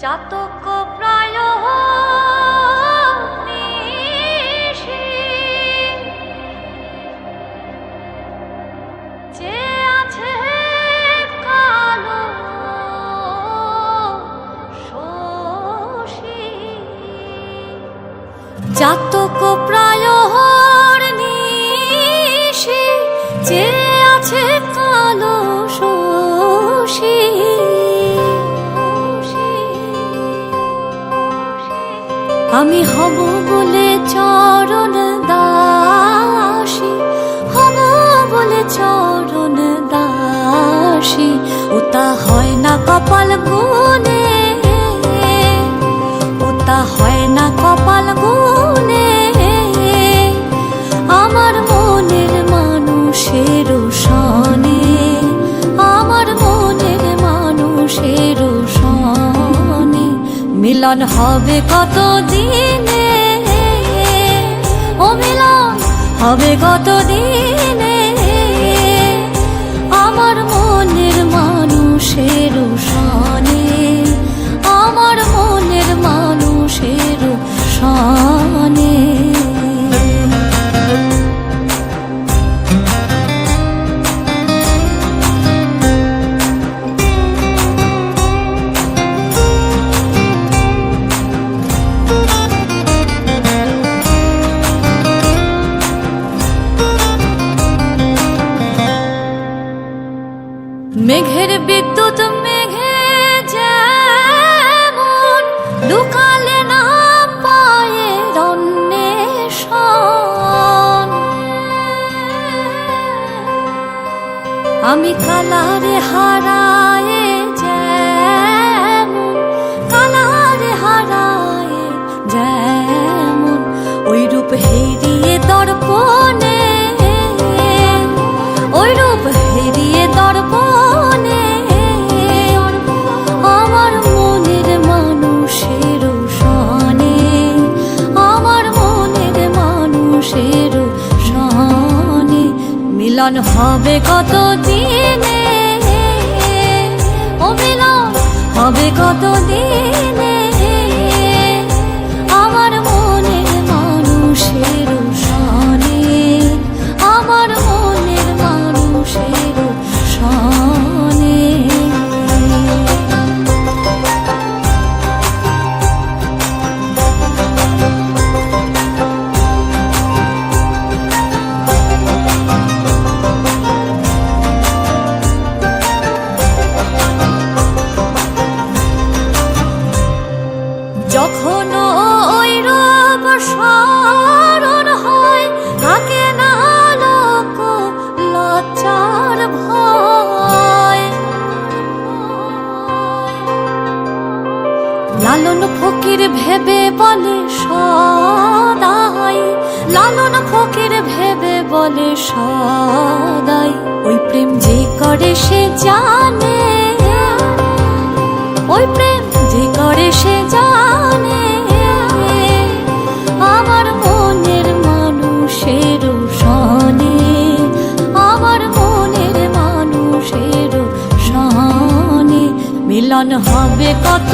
চাতক প্রায় নিশি যে আছে কালো শোষী, চাতক প্রায় নিশি যে আছে কালো শোষী। আমি হব বলে চরণ দাসী, হব বলে চরণ দাসী, ওটা হয় না কপাল গুনে, ওটা হয় না কপাল গুনে। আমার মনের মানুষের সনে, আমার মনের মানুষের সনে মিলন হবে কত দিনে, ও মিলন হবে কত দিনে। আমার মনের মানুষের সনে, আমার মনের মানুষের সনে। মেঘের বিদ্যুৎ মেঘে যেমন লুকালে না পায়ের অন্বেষণ, আমি কালারে হারায়ে যেমন, কালারে হারায়ে যেমন, ওই রূপ হেরিয়ে দর্পণে, ওই রূপ হেরিয়ে দর্পণে। আমার মনের মানুষের সনে, আমার মনের মানুষের সনে মিলন হবে কত দিনে, ও মিলন হবে কত দিনে। আমার মনের মানুষের সনে, আমার মনের মানুষের সনে। যখন ওই রূপ স্মরণ হয়, থাকে না লোক লজ্জার ভয়। লালন ফকির ভেবে বলে সদাই, লালন ফকির ভেবে বলে সদাই, ওই প্রেম যে করে সে জানে, ওই প্রেম যে করে সে জানে। আমার মনের মানুষের সনে, আমার মনের মানুষের সনে মিলন হবে কত